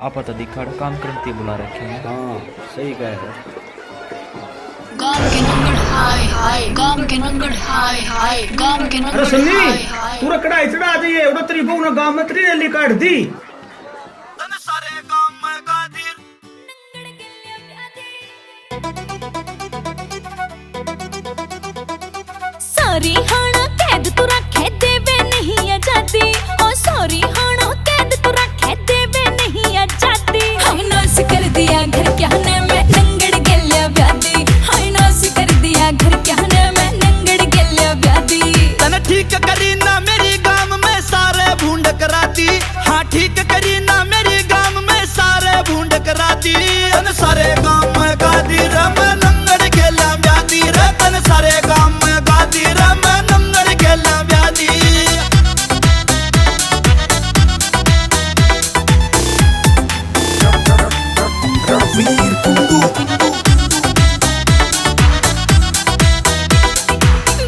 आप तो दिखाड़ काम करते बुला रखे हैं। हाँ सही कह रहे। गाम के नंगड़ हाय हाय, गाम के नंगड़ हाय हाय, गाम के नंगड़ हाय हाय। पूरा कढ़ाई चढ़ा दी है उड़ा तेरी बहू ने गांव में तेरी रैली काट दी। तन सारे गांव में गादिर सॉरी हाना कैद तू रखे देवे नहीं आजादी। ओ सॉरी हाना कैद तू रखे देवे नहीं आजादी। हाय नास कर दिया घर क्या ने मैं नंगड़ गेल्या व्याधी। हाय नास कर दिया घर क्या ने मैं नंगड़ गेल्या व्याधी। तन ठीक करी ना मेरी गांव में सारे भूंड कराती। हाँ ठीक करी ना मेरी गांव में सारे भूंड कराती। तन सारे गांव में गादी रे मैं नंगड़ गेल्या व्याधी रे। तन सारे गांव में गादी रे मैं नंगड़ गेल्या व्याधी।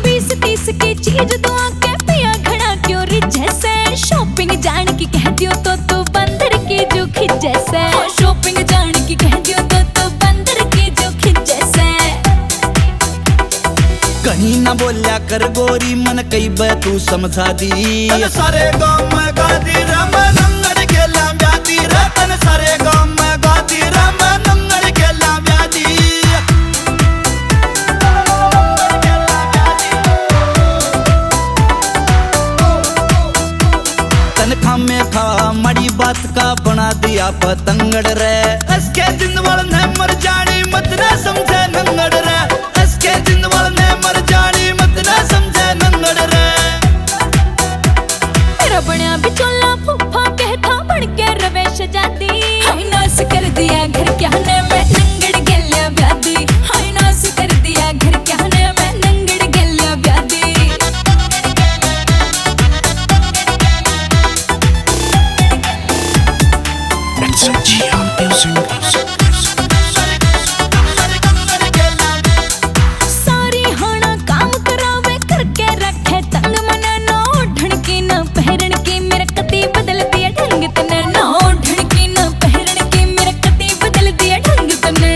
बीस तीस की चीज दो आके पिया घड़ा क्यों रिझे से। शॉपिंग जान की कह दियो तो तू बंदर की जो खिज्जे से। शॉपिंग जान की कह दियो तो तू बंदर की जो खिज्जे से। कहीं ना बोल्या कर गोरी मन कई बे तू समझा दी। तन सारे गांव में गादी रे मैं नंगड़ गेल्या व्याधी रे। तन सारे गांव में गादी रे मैं नंगड़ गेल्या व्याधी। तनखा में था मड़ी बात का बना दिया पतंगड़ रे। इसके जिंदवाल ने मर जानी मत न समझे नंगड़ रे। इसके जिंदवाल ने मर जानी मत न समझे नंगड़ रे। मेरा बना बिचौला फुफा कहता बन के रवेश जाती। हाय नास कर दिया घर क्या ने मैं नंगड़ गेल्या व्याधी। हाय नास कर दिया घर क्या ने मैं नंगड़ गेल्या व्याधी। सारी हाना काम करावे करके रखे तंग मना। नो ढणकी न पहरन की मेरा कती बदल दिया ढंग तने। नो ढणकी न पहरन की मेरा कती बदल दिया ढंग तने।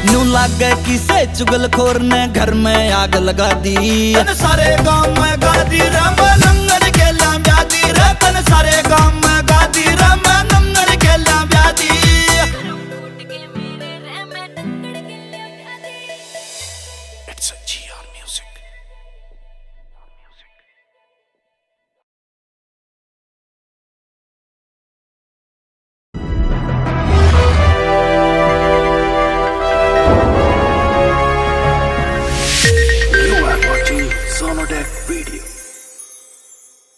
न्यू लागे किसे चुगलखोर ने घर में आग लगा दी। तन सारे गांव में गादी रे मैं नंगड़ गेल्या व्याधी रे। तन सारे गांव में गादी रे मैं नंगड़ गेल्या व्याधी। It's a GR Music. You are watching Sonodec Video.